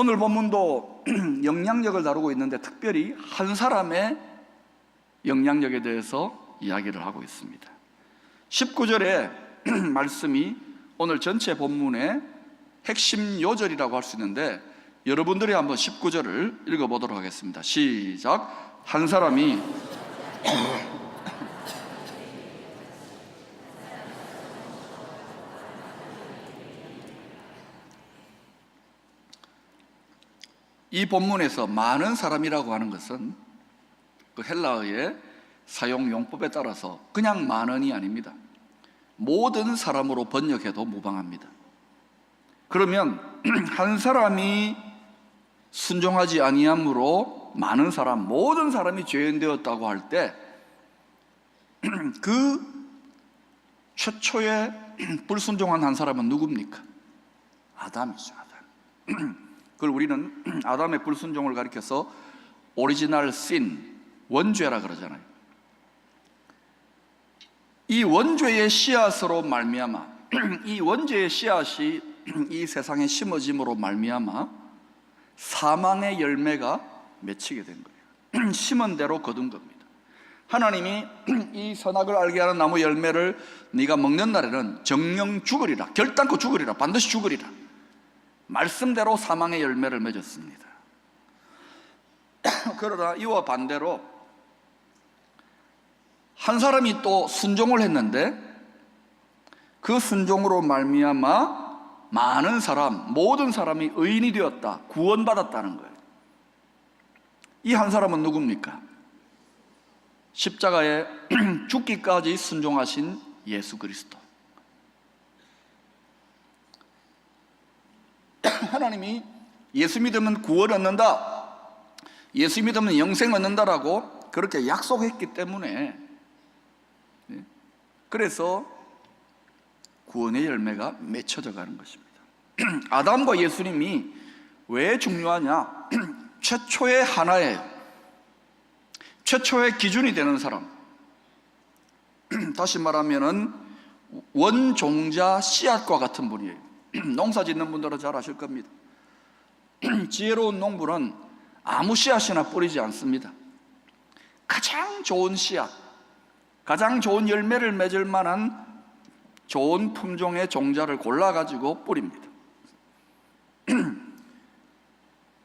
오늘 본문도 영향력을 다루고 있는데 특별히 한 사람의 영향력에 대해서 이야기를 하고 있습니다. 19절의 말씀이 오늘 전체 본문의 핵심 요절이라고 할 수 있는데, 여러분들이 한번 19절을 읽어보도록 하겠습니다. 시작. 한 사람이 이 본문에서 많은 사람이라고 하는 것은 그 헬라어의 사용 용법에 따라서 그냥 많은이 아닙니다. 모든 사람으로 번역해도 무방합니다. 그러면 한 사람이 순종하지 아니함으로 많은 사람, 모든 사람이 죄인되었다고 할 때 그 최초의 불순종한 한 사람은 누굽니까? 아담이죠. 아담. 그걸 우리는 아담의 불순종을 가리켜서 오리지널 신, 원죄라 그러잖아요. 이 원죄의 씨앗으로 말미암아, 이 원죄의 씨앗이 이 세상에 심어짐으로 말미암아 사망의 열매가 맺히게 된 거예요. 심은 대로 거둔 겁니다. 하나님이 이 선악을 알게 하는 나무 열매를 네가 먹는 날에는 정령 죽으리라, 결단코 죽으리라, 반드시 죽으리라, 말씀대로 사망의 열매를 맺었습니다. 그러나 이와 반대로 한 사람이 또 순종을 했는데 그 순종으로 말미암아 많은 사람, 모든 사람이 의인이 되었다, 구원받았다는 거예요. 이 한 사람은 누굽니까? 십자가에 죽기까지 순종하신 예수 그리스도. 하나님이 예수 믿으면 구원 얻는다, 예수 믿으면 영생 얻는다라고 그렇게 약속했기 때문에, 그래서 구원의 열매가 맺혀져 가는 것입니다. 아담과 예수님이 왜 중요하냐? 최초의 하나예요. 최초의 기준이 되는 사람, 다시 말하면은 원종자 씨앗과 같은 분이에요. 농사 짓는 분들은 잘 아실 겁니다. 지혜로운 농부는 아무 씨앗이나 뿌리지 않습니다. 가장 좋은 씨앗, 가장 좋은 열매를 맺을 만한 좋은 품종의 종자를 골라가지고 뿌립니다.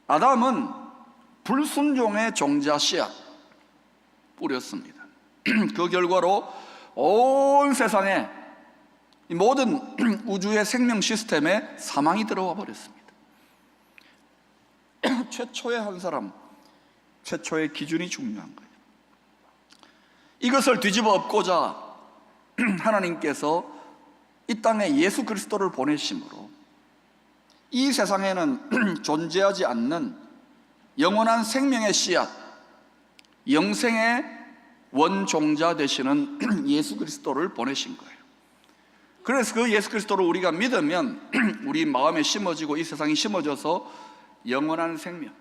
아담은 불순종의 종자 씨앗 뿌렸습니다. 그 결과로 온 세상에, 이 모든 우주의 생명 시스템에 사망이 들어와 버렸습니다. 최초의 한 사람, 최초의 기준이 중요한 거예요. 이것을 뒤집어 엎고자 하나님께서 이 땅에 예수 그리스도를 보내심으로 이 세상에는 존재하지 않는 영원한 생명의 씨앗, 영생의 원종자 되시는 예수 그리스도를 보내신 거예요. 그래서 그 예수 그리스도를 우리가 믿으면 우리 마음에 심어지고 이 세상에 심어져서 영원한 생명.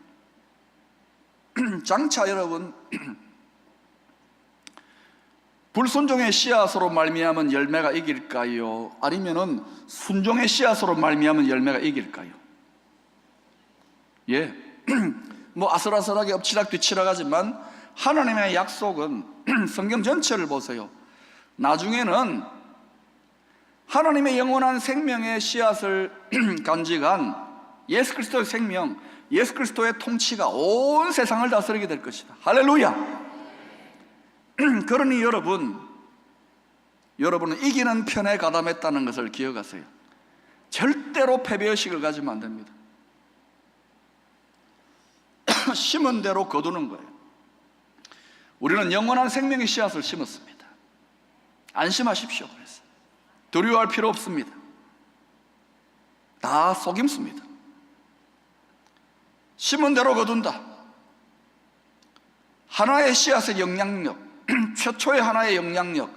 장차 여러분, 불순종의 씨앗으로 말미암은 열매가 이길까요? 아니면은 순종의 씨앗으로 말미암은 열매가 이길까요? 예, 뭐 아슬아슬하게 엎치락 뒤치락 하지만 하나님의 약속은 성경 전체를 보세요. 나중에는 하나님의 영원한 생명의 씨앗을 간직한 예수 그리스도의 생명, 예수 그리스도의 통치가 온 세상을 다스리게 될 것이다. 할렐루야. 그러니 여러분은 이기는 편에 가담했다는 것을 기억하세요. 절대로 패배의식을 가지면 안 됩니다. 심은 대로 거두는 거예요. 우리는 영원한 생명의 씨앗을 심었습니다. 안심하십시오. 그래서 두려워할 필요 없습니다. 다 속임수입니다. 심은 대로 거둔다. 하나의 씨앗의 영향력, 최초의 하나의 영향력,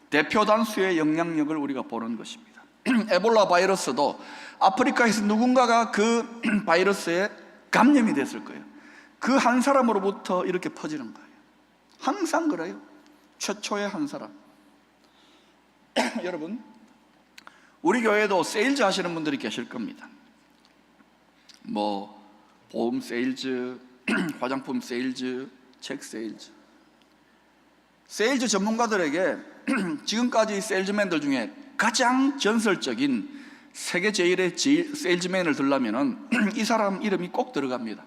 대표 단수의 영향력을 우리가 보는 것입니다. 에볼라 바이러스도 아프리카에서 누군가가 그 바이러스에 감염이 됐을 거예요. 그 한 사람으로부터 이렇게 퍼지는 거예요. 항상 그래요. 최초의 한 사람. 여러분, 우리 교회도 세일즈 하시는 분들이 계실 겁니다. 뭐 보험 세일즈, 화장품 세일즈, 책 세일즈. 세일즈 전문가들에게 지금까지 세일즈맨들 중에 가장 전설적인 세계 제일의 세일즈맨을 들려면 이 사람 이름이 꼭 들어갑니다.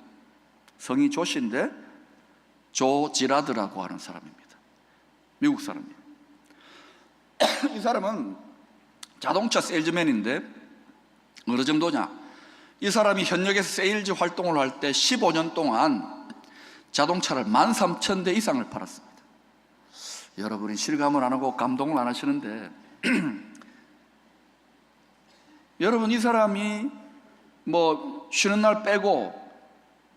성이 조씨인데 조 지라드라고 하는 사람입니다. 미국 사람이에요. 이 사람은 자동차 세일즈맨인데 어느 정도냐? 이 사람이 현역에서 세일즈 활동을 할 때 15년 동안 자동차를 13,000대 이상을 팔았습니다. 여러분이 실감을 안 하고 감동을 안 하시는데 여러분, 이 사람이 뭐 쉬는 날 빼고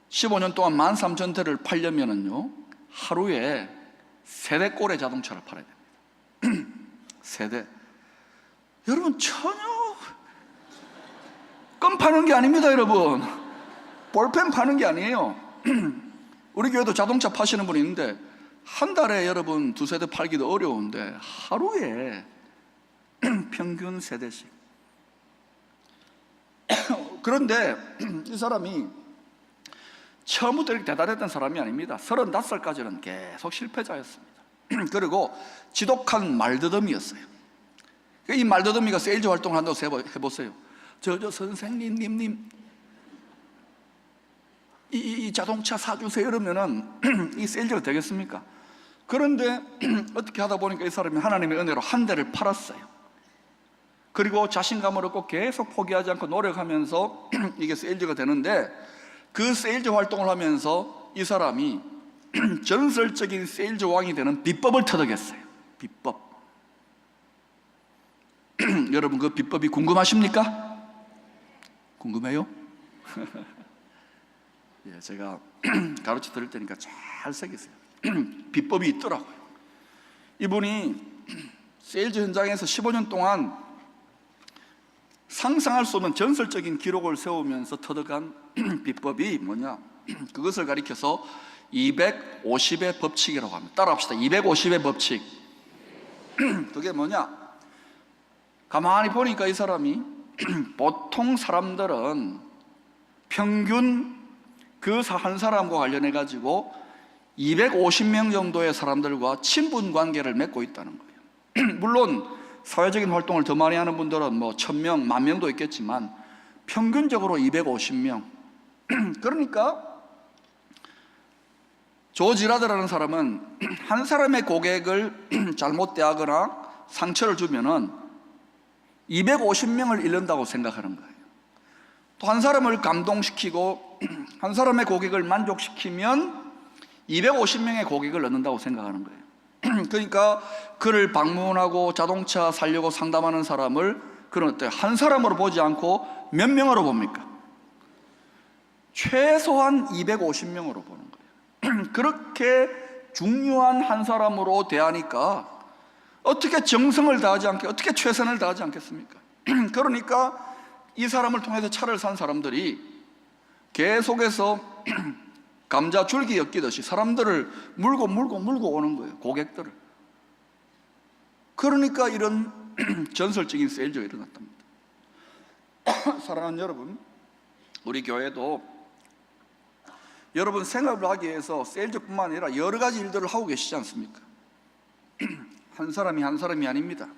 15년 동안 13,000대를 팔려면은요, 하루에 3대 꼴의 자동차를 팔아야 됩니다. 3대. 여러분, 전혀 껌 파는 게 아닙니다. 여러분, 볼펜 파는 게 아니에요. 우리 교회도 자동차 파시는 분이 있는데 한 달에 여러분 2-3대 팔기도 어려운데 하루에 평균 3대씩. 그런데 이 사람이 처음부터 이렇게 대단했던 사람이 아닙니다. 35살까지는 계속 실패자였습니다. 그리고 지독한 말더듬이었어요. 이 말더듬이가 세일즈 활동을 한다고 해보세요. 저 선생님, 이 자동차 사주세요 이러면은 이 세일즈가 되겠습니까? 그런데 어떻게 하다 보니까 이 사람이 하나님의 은혜로 한 대를 팔았어요. 그리고 자신감을 얻고 계속 포기하지 않고 노력하면서 이게 세일즈가 되는데, 그 세일즈 활동을 하면서 이 사람이 전설적인 세일즈 왕이 되는 비법을 터득했어요. 비법. 여러분, 그 비법이 궁금하십니까? 궁금해요? 예, 제가 가르쳐 드릴 테니까 잘 새기세요. 비법이 있더라고요. 이분이 세일즈 현장에서 15년 동안 상상할 수 없는 전설적인 기록을 세우면서 터득한 비법이 뭐냐? 그것을 가리켜서 250의 법칙이라고 합니다. 따라합시다. 250의 법칙. 그게 뭐냐? 가만히 보니까 이 사람이 보통 사람들은 평균 그 한 사람과 관련해 가지고 250명 정도의 사람들과 친분 관계를 맺고 있다는 거예요. 물론 사회적인 활동을 더 많이 하는 분들은 뭐 1,000명, 10,000명도 있겠지만 평균적으로 250명. 그러니까 조 지라드라는 사람은 한 사람의 고객을 잘못 대하거나 상처를 주면은 250명을 잃는다고 생각하는 거예요. 또 한 사람을 감동시키고 한 사람의 고객을 만족시키면 250명의 고객을 얻는다고 생각하는 거예요. 그러니까 그를 방문하고 자동차 살려고 상담하는 사람을 그런 어때요? 한 사람으로 보지 않고 몇 명으로 봅니까? 최소한 250명으로 보는 거예요. 그렇게 중요한 한 사람으로 대하니까 어떻게 정성을 다하지 않게, 어떻게 최선을 다하지 않겠습니까? 그러니까 이 사람을 통해서 차를 산 사람들이 계속해서 감자 줄기 엮이듯이 사람들을 물고 오는 거예요. 고객들을. 그러니까 이런 전설적인 세일즈가 일어났답니다. 사랑하는 여러분, 우리 교회도 여러분 생업을 하기 위해서 세일즈뿐만 아니라 여러 가지 일들을 하고 계시지 않습니까? 한 사람이 아닙니다.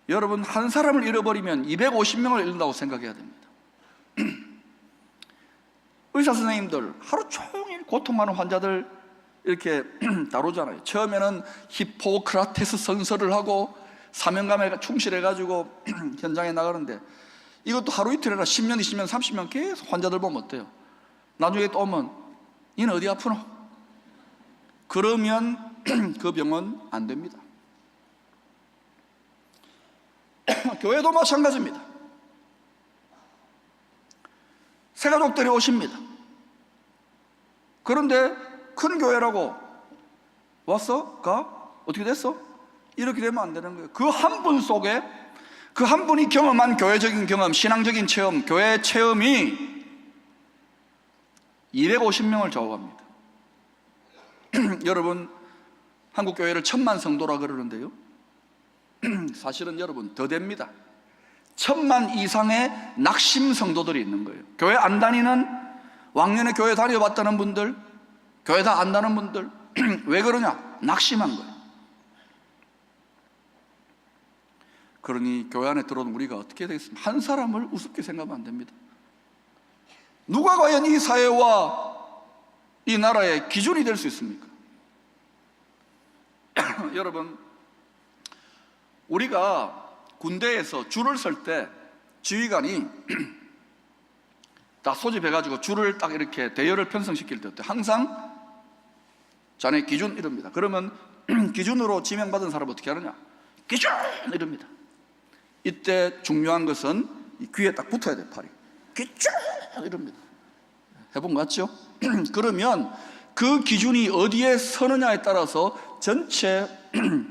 여러분, 한 사람을 잃어버리면 250명을 잃는다고 생각해야 됩니다. 의사 선생님들 하루 종일 고통 많은 환자들 이렇게 다루잖아요. 처음에는 히포크라테스 선서를 하고 사명감에 충실해가지고 현장에 나가는데, 이것도 하루 이틀 아니라 10년, 20년, 30년 계속 환자들 보면 어때요? 나중에 또 오면 얘는 어디 아프노? 그러면 그 병은 안 됩니다. 교회도 마찬가지입니다. 새 가족들이 오십니다. 그런데 큰 교회라고 왔어? 가? 어떻게 됐어? 이렇게 되면 안 되는 거예요. 그 한 분 속에 그 한 분이 경험한 교회적인 경험, 신앙적인 체험, 교회 체험이 250명을 좌우합니다. 여러분, 한국 교회를 1,000만 성도라 그러는데요, 사실은 여러분 더 됩니다. 천만 이상의 낙심 성도들이 있는 거예요. 교회 안 다니는, 왕년에 교회 다녀봤다는 분들, 교회 다 안다는 분들, 왜 그러냐? 낙심한 거예요. 그러니 교회 안에 들어온 우리가 어떻게 해야 되겠습니까? 한 사람을 우습게 생각하면 안 됩니다. 누가 과연 이 사회와 이 나라의 기준이 될 수 있습니까? 여러분, 우리가 군대에서 줄을 설 때 지휘관이 다 소집해가지고 줄을 딱 이렇게 대열을 편성시킬 때 항상 자네 기준 이럽니다. 그러면 기준으로 지명받은 사람은 어떻게 하느냐? 기준 이럽니다. 이때 중요한 것은 이 귀에 딱 붙어야 돼요. 팔이 기준 이럽니다. 해본 거 같죠? 그러면 그 기준이 어디에 서느냐에 따라서 전체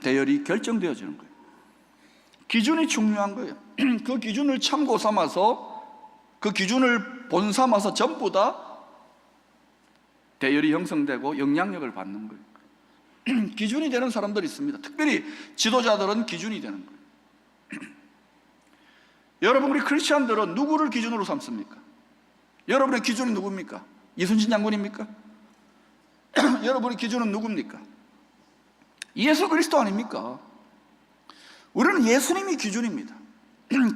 대열이 결정되어지는 거예요. 기준이 중요한 거예요. 그 기준을 참고 삼아서, 그 기준을 본 삼아서 전부 다 대열이 형성되고 영향력을 받는 거예요. 기준이 되는 사람들이 있습니다. 특별히 지도자들은 기준이 되는 거예요. 여러분, 우리 크리스찬들은 누구를 기준으로 삼습니까? 여러분의 기준이 누굽니까? 이순신 장군입니까? 여러분의 기준은 누굽니까? 예수 그리스도 아닙니까? 우리는 예수님이 기준입니다.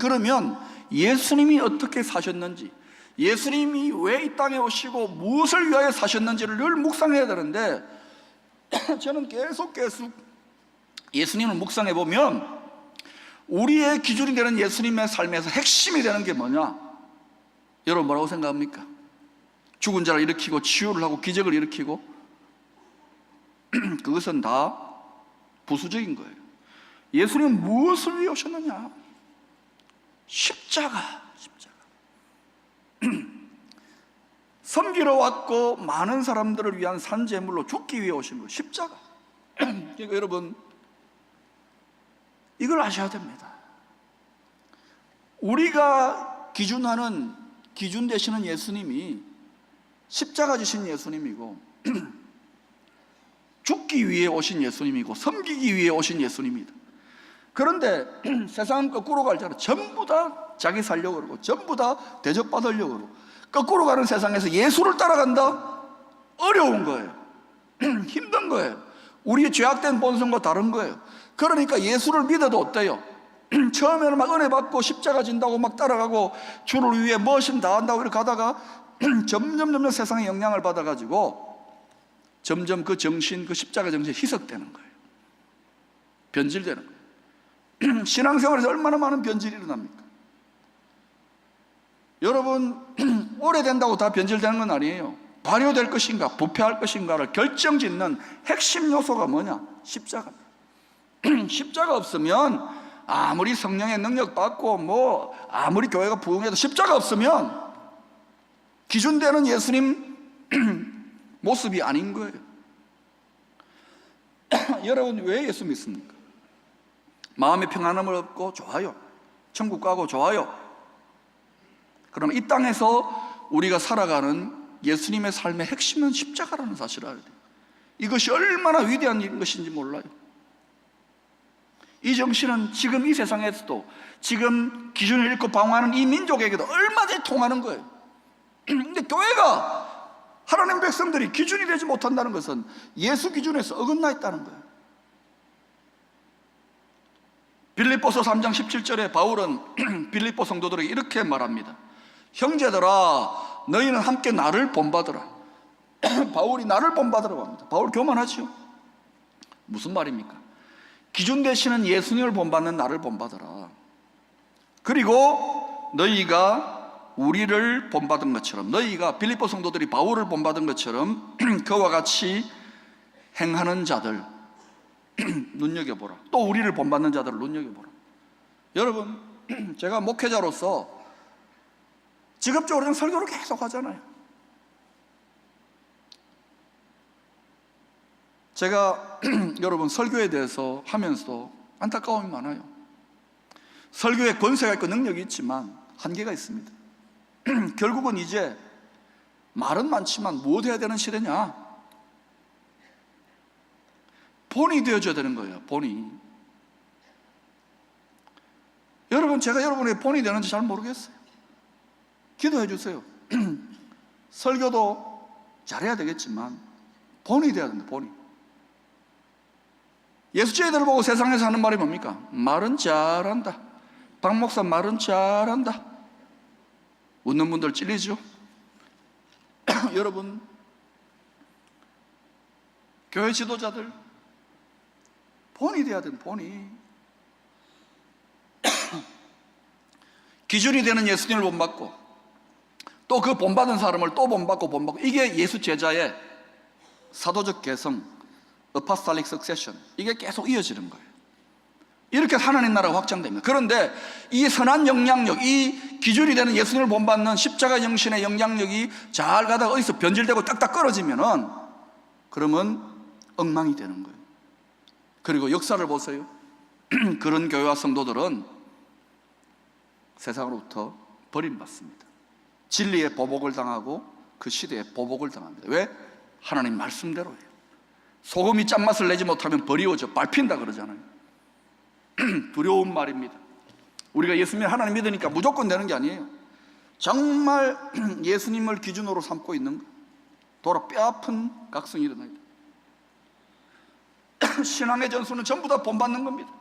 그러면 예수님이 어떻게 사셨는지, 예수님이 왜 이 땅에 오시고 무엇을 위하여 사셨는지를 늘 묵상해야 되는데, 저는 계속 예수님을 묵상해 보면 우리의 기준이 되는 예수님의 삶에서 핵심이 되는 게 뭐냐? 여러분 뭐라고 생각합니까? 죽은 자를 일으키고 치유를 하고 기적을 일으키고, 그것은 다 부수적인 거예요. 예수님은 무엇을 위해 오셨느냐? 십자가. 섬기러 왔고 많은 사람들을 위한 산제물로 죽기 위해 오신 거예요. 십자가. 그러니까 여러분, 이걸 아셔야 됩니다. 우리가 기준하는, 기준 되시는 예수님이 십자가 지신 예수님이고, 죽기 위해 오신 예수님이고, 섬기기 위해 오신 예수님이다. 그런데 세상은 거꾸로 갈잖아. 전부 다 자기 살려고 그러고, 전부 다 대접받으려고 그러고, 거꾸로 가는 세상에서 예수를 따라간다? 어려운 거예요. 힘든 거예요. 우리의 죄악된 본성과 다른 거예요. 그러니까 예수를 믿어도 어때요? 처음에는 막 은혜 받고 십자가 진다고 막 따라가고 주를 위해 무엇이든 다 한다고 이렇게 가다가 점점 세상의 영향을 받아가지고 점점 그 정신, 그 십자가 정신이 희석되는 거예요. 변질되는 거예요. 신앙생활에서 얼마나 많은 변질이 일어납니까? 여러분, 오래된다고 다 변질되는 건 아니에요. 발효될 것인가 부패할 것인가를 결정짓는 핵심 요소가 뭐냐? 십자가입니다. 십자가 없으면 아무리 성령의 능력 받고 아무리 교회가 부흥해도 십자가 없으면 기준되는 예수님 모습이 아닌 거예요. 여러분, 왜 예수 믿습니까? 마음의 평안함을 얻고 좋아요. 천국 가고 좋아요. 그러면 이 땅에서 우리가 살아가는 예수님의 삶의 핵심은 십자가라는 사실을 알아야 돼요. 이것이 얼마나 위대한 것인지 몰라요. 이 정신은 지금 이 세상에서도, 지금 기준을 잃고 방황하는 이 민족에게도 얼마든지 통하는 거예요. 근데 교회가, 하나님 백성들이 기준이 되지 못한다는 것은 예수 기준에서 어긋나 있다는 거예요. 빌립보서 3장 17절에 바울은 빌립보 성도들에게 이렇게 말합니다. 형제들아, 너희는 함께 나를 본받으라. 바울이 나를 본받으라고 합니다. 바울 교만하지요? 무슨 말입니까? 기준 되시는 예수님을 본받는 나를 본받으라. 그리고 너희가 우리를 본받은 것처럼, 너희가 빌립보 성도들이 바울을 본받은 것처럼 그와 같이 행하는 자들 눈여겨보라. 또 우리를 본받는 자들을 눈여겨보라. 여러분, 제가 목회자로서 직업적으로 설교를 계속 하잖아요. 제가 여러분, 설교에 대해서 하면서 안타까움이 많아요. 설교에 권세가 있고 능력이 있지만 한계가 있습니다. 결국은 이제 말은 많지만 무엇 해야 되는 시대냐? 본이 되어줘야 되는 거예요. 본이. 여러분, 제가 여러분의 본이 되는지 잘 모르겠어요. 기도해 주세요. 설교도 잘해야 되겠지만 본이 돼야 된다. 본이. 예수죄들을 보고 세상에서 하는 말이 뭡니까? 말은 잘한다. 박 목사 말은 잘한다. 웃는 분들 찔리죠? 여러분, 교회 지도자들 본이 돼야 된다. 본이. 기준이 되는 예수님을 본받고 또 그 본받은 사람을 또 본받고 이게 예수 제자의 사도적 개성, 어파스탈릭 석세션, 이게 계속 이어지는 거예요. 이렇게 하나님 나라가 확장됩니다. 그런데 이 선한 영향력, 이 기준이 되는 예수님을 본받는 십자가 영신의 영향력이 잘 가다가 어디서 변질되고 딱딱 끊어지면은 그러면 엉망이 되는 거예요. 그리고 역사를 보세요. 그런 교회와 성도들은 세상으로부터 버림받습니다. 진리의 보복을 당하고 그 시대에 보복을 당합니다. 왜? 하나님 말씀대로예요. 소금이 짠맛을 내지 못하면 버리워져 밟힌다 그러잖아요. 두려운 말입니다. 우리가 예수님 하나님 믿으니까 무조건 되는 게 아니에요. 정말 예수님을 기준으로 삼고 있는 거, 돌아 뼈아픈 각성이 일어나야 돼요. 신앙의 전수는 전부 다 본받는 겁니다.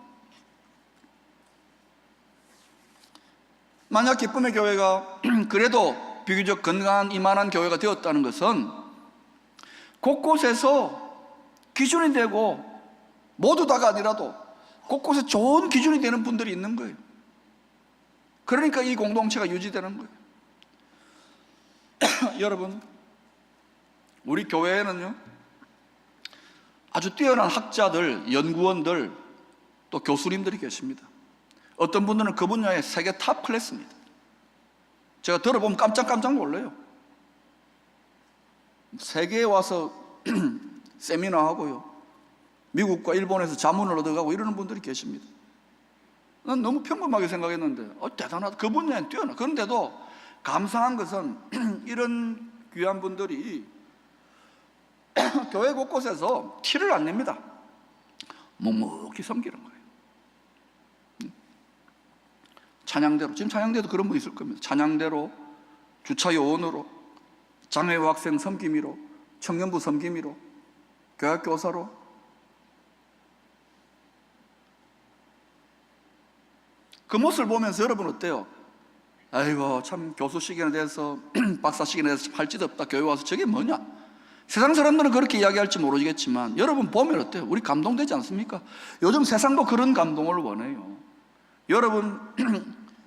만약 기쁨의 교회가 그래도 비교적 건강한 이만한 교회가 되었다는 것은 곳곳에서 기준이 되고, 모두 다가 아니라도 곳곳에 좋은 기준이 되는 분들이 있는 거예요. 그러니까 이 공동체가 유지되는 거예요. 여러분, 우리 교회에는요 아주 뛰어난 학자들, 연구원들, 또 교수님들이 계십니다. 어떤 분들은 그 분야의 세계 탑 클래스입니다. 제가 들어보면 깜짝 놀라요. 세계에 와서 세미나 하고요, 미국과 일본에서 자문을 얻어가고 이러는 분들이 계십니다. 난 너무 평범하게 생각했는데 대단하다. 그 분야엔 뛰어나. 그런데도 감사한 것은 이런 귀한 분들이 교회 곳곳에서 티를 안 냅니다. 묵묵히 섬기는 거예요. 찬양대로, 지금 찬양대도 그런 분 있을 겁니다. 찬양대로, 주차 요원으로, 장애우 학생 섬김이로, 청년부 섬김이로, 교학 교사로. 그 모습을 보면서 여러분 어때요? 아이고, 참 교수 시간에 대해서 박사 시간에 대해서 할 짓 없다. 교회 와서 저게 뭐냐? 세상 사람들은 그렇게 이야기할지 모르겠지만 여러분 보면 어때요? 우리 감동되지 않습니까? 요즘 세상도 그런 감동을 원해요. 여러분,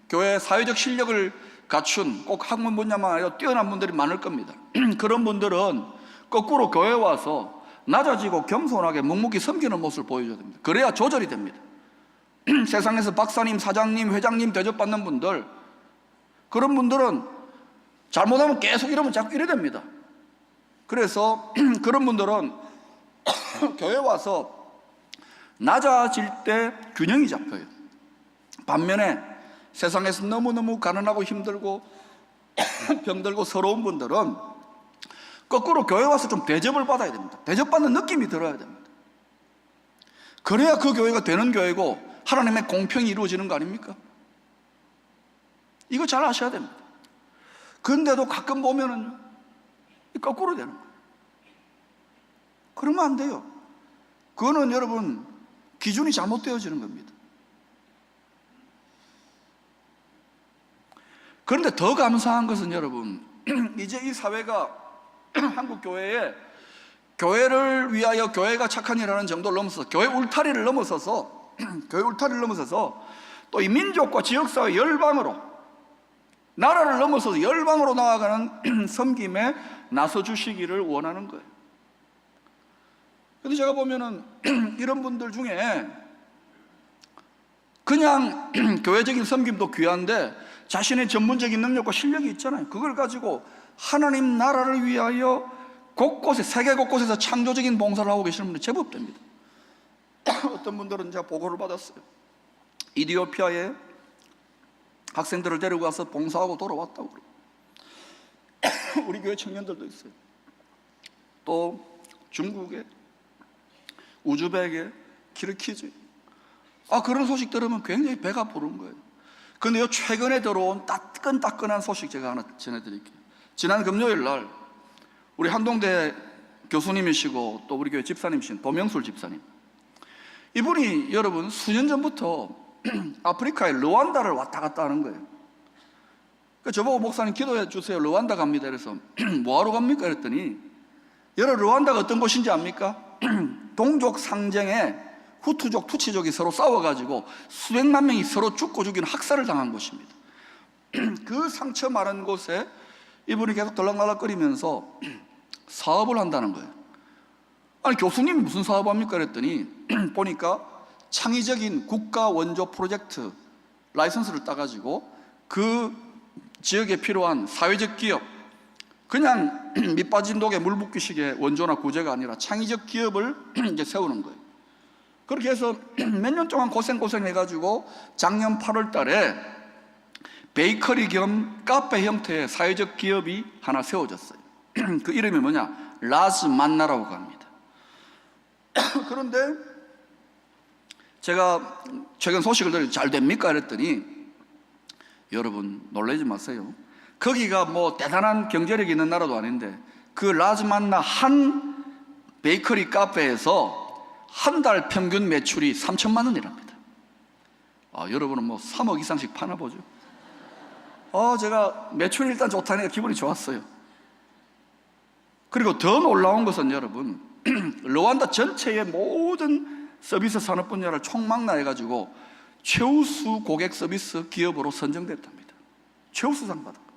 교회 사회적 실력을 갖춘, 꼭 학문 분야만 아니라 뛰어난 분들이 많을 겁니다. 그런 분들은 거꾸로 교회 와서 낮아지고 겸손하게 묵묵히 섬기는 모습을 보여줘야 됩니다. 그래야 조절이 됩니다. 세상에서 박사님, 사장님, 회장님 대접받는 분들, 그런 분들은 잘못하면 계속 이러면 자꾸 이래 됩니다. 그래서 그런 분들은 교회 와서 낮아질 때 균형이 잡혀요. 반면에 세상에서 너무너무 가난하고 힘들고 병들고 서러운 분들은 거꾸로 교회 와서 좀 대접을 받아야 됩니다. 대접받는 느낌이 들어야 됩니다. 그래야 그 교회가 되는 교회고 하나님의 공평이 이루어지는 거 아닙니까? 이거 잘 아셔야 됩니다. 그런데도 가끔 보면은 거꾸로 되는 거예요. 그러면 안 돼요. 그거는 여러분 기준이 잘못되어지는 겁니다. 그런데 더 감사한 것은 여러분, 이제 이 사회가 한국 교회에 교회를 위하여 교회가 착한 일하는 정도를 넘어서서 교회 울타리를 넘어서서 또 이 민족과 지역사회 열방으로, 나라를 넘어서서 열방으로 나아가는 섬김에 나서 주시기를 원하는 거예요. 근데 제가 보면은 이런 분들 중에 그냥 교회적인 섬김도 귀한데 자신의 전문적인 능력과 실력이 있잖아요. 그걸 가지고 하나님 나라를 위하여 곳곳에, 세계 곳곳에서 창조적인 봉사를 하고 계시는 분들이 제법 됩니다. 어떤 분들은 제가 보고를 받았어요. 이디오피아에 학생들을 데리고 가서 봉사하고 돌아왔다고 그러고, 우리 교회 청년들도 있어요. 또 중국에, 우즈벡에, 키르키즈, 그런 소식 들으면 굉장히 배가 부른 거예요. 그런데요, 최근에 들어온 따끈따끈한 소식 제가 하나 전해드릴게요. 지난 금요일 날 우리 한동대 교수님이시고 또 우리 교회 집사님이신 도명술 집사님, 이분이 여러분 수년 전부터 아프리카의 르완다를 왔다 갔다 하는 거예요. 저보고 목사님 기도해 주세요, 르완다 갑니다. 그래서 뭐하러 갑니까? 그랬더니 여러분 르완다가 어떤 곳인지 압니까? 동족 상쟁에 후투족, 투치족이 서로 싸워가지고 수백만 명이 서로 죽고 죽이는 학살을 당한 곳입니다. 그 상처 많은 곳에 이분이 계속 들락날락거리면서 사업을 한다는 거예요. 아니 교수님이 무슨 사업합니까? 그랬더니 보니까 창의적인 국가 원조 프로젝트 라이선스를 따가지고 그 지역에 필요한 사회적 기업, 그냥 밑빠진 독에 물 붓기식의 원조나 구제가 아니라 창의적 기업을 이제 세우는 거예요. 그렇게 해서 몇 년 동안 고생해가지고 작년 8월 달에 베이커리 겸 카페 형태의 사회적 기업이 하나 세워졌어요. 그 이름이 뭐냐? 라즈 만나라고 합니다. 그런데 제가 최근 소식을 들으니 잘 됩니까? 그랬더니 여러분 놀라지 마세요. 거기가 뭐 대단한 경제력이 있는 나라도 아닌데 그 라즈 만나 한 베이커리 카페에서 한 달 평균 매출이 3천만 원이랍니다. 여러분은 뭐 3억 이상씩 파나 보죠. 제가 매출이 일단 좋다니까 기분이 좋았어요. 그리고 더 놀라운 것은 여러분, 르완다 전체의 모든 서비스 산업 분야를 총망라해가지고 최우수 고객 서비스 기업으로 선정됐답니다. 최우수상 받은 거.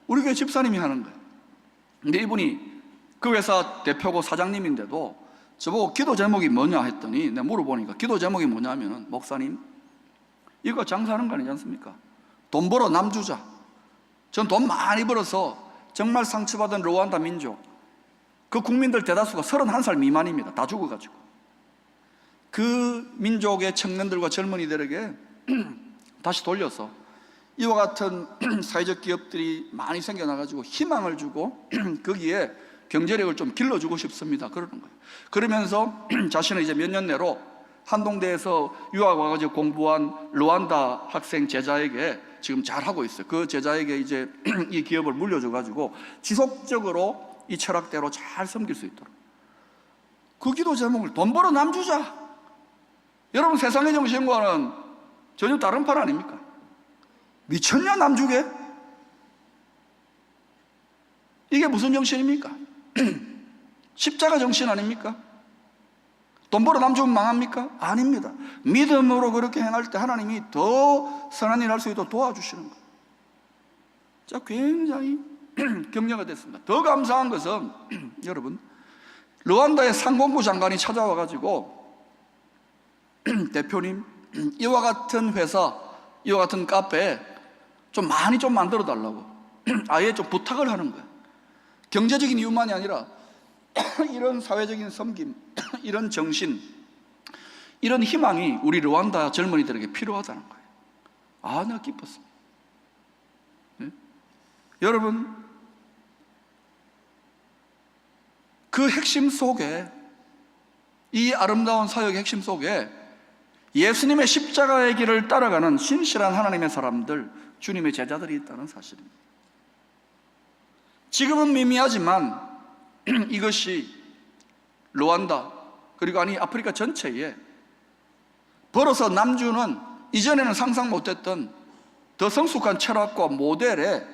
우리 교회 집사님이 하는 거예요. 근데 이분이 그 회사 대표고 사장님인데도 저보고 기도 제목이 뭐냐 했더니 내가 물어보니까 기도 제목이 뭐냐면, 목사님 이거 장사하는 거 아니지 않습니까? 돈 벌어 남 주자. 전 돈 많이 벌어서 정말 상처받은 르완다 민족, 그 국민들 대다수가 31살 미만입니다. 다 죽어가지고 그 민족의 청년들과 젊은이들에게 다시 돌려서 이와 같은 사회적 기업들이 많이 생겨나가지고 희망을 주고 거기에 경제력을 좀 길러주고 싶습니다. 그러는 거예요. 그러면서 자신은 이제 몇 년 내로 한동대에서 유학 와가지고 공부한 르완다 학생 제자에게 지금 잘하고 있어요. 그 제자에게 이제 이 기업을 물려줘가지고 지속적으로 이 철학대로 잘 섬길 수 있도록. 그 기도 제목을 돈 벌어 남 주자. 여러분 세상의 정신과는 전혀 다른 판 아닙니까? 미쳤냐 남 주게? 이게 무슨 정신입니까? 십자가 정신 아닙니까? 돈 벌어 남 주면 망합니까? 아닙니다. 믿음으로 그렇게 행할 때 하나님이 더 선한 일 할 수 있도록 도와주시는 거예요. 자, 굉장히 격려가 됐습니다. 더 감사한 것은 여러분, 르완다의 상공부 장관이 찾아와가지고 대표님, 이와 같은 회사, 이와 같은 카페 좀 많이 좀 만들어 달라고 아예 좀 부탁을 하는 거예요. 경제적인 이유만이 아니라 이런 사회적인 섬김, 이런 정신, 이런 희망이 우리 르완다 젊은이들에게 필요하다는 거예요. 내가 기뻤습니다. 네? 여러분, 그 핵심 속에, 이 아름다운 사역의 핵심 속에 예수님의 십자가의 길을 따라가는 신실한 하나님의 사람들, 주님의 제자들이 있다는 사실입니다. 지금은 미미하지만 이것이 르완다, 그리고 아프리카 전체에 벌어서 남주는 이전에는 상상 못했던 더 성숙한 철학과 모델의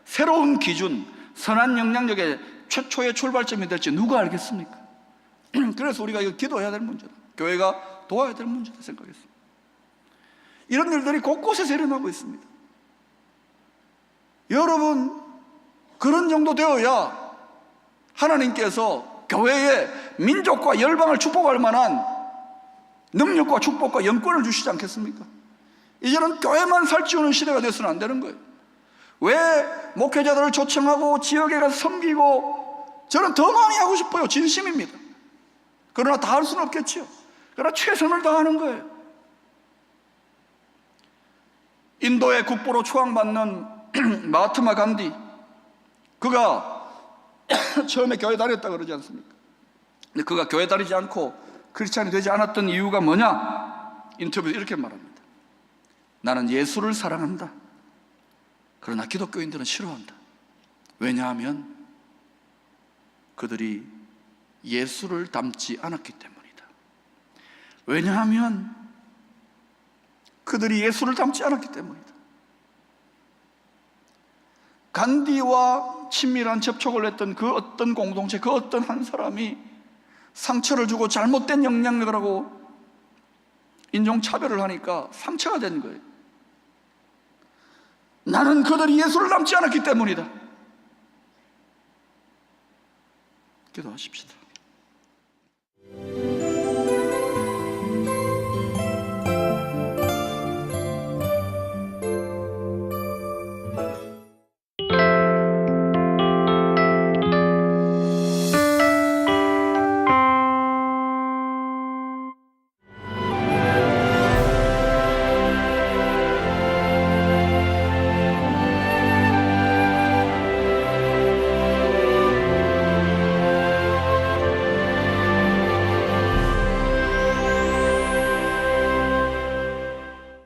새로운 기준, 선한 영향력의 최초의 출발점이 될지 누가 알겠습니까? 그래서 우리가 이거 기도해야 될 문제다. 교회가 도와야 될 문제다 생각했습니다. 이런 일들이 곳곳에서 일어나고 있습니다. 여러분, 그런 정도 되어야 하나님께서 교회에 민족과 열방을 축복할 만한 능력과 축복과 영권을 주시지 않겠습니까? 이제는 교회만 살찌우는 시대가 되어서는 안 되는 거예요. 왜 목회자들을 초청하고 지역에 가서 섬기고, 저는 더 많이 하고 싶어요. 진심입니다. 그러나 다 할 수는 없겠지요. 그러나 최선을 다하는 거예요. 인도의 국보로 추앙받는 마하트마 간디, 그가 처음에 교회 다녔다 그러지 않습니까? 근데 그가 교회 다니지 않고 크리스찬이 되지 않았던 이유가 뭐냐? 인터뷰에서 이렇게 말합니다. 나는 예수를 사랑한다. 그러나 기독교인들은 싫어한다. 왜냐하면 그들이 예수를 닮지 않았기 때문이다. 왜냐하면 그들이 예수를 닮지 않았기 때문이다. 간디와 친밀한 접촉을 했던 그 어떤 공동체, 그 어떤 한 사람이 상처를 주고 잘못된 영향력을 하고 인종차별을 하니까 상처가 된 거예요. 나는 그들이 예수를 닮지 않았기 때문이다. 기도하십시다.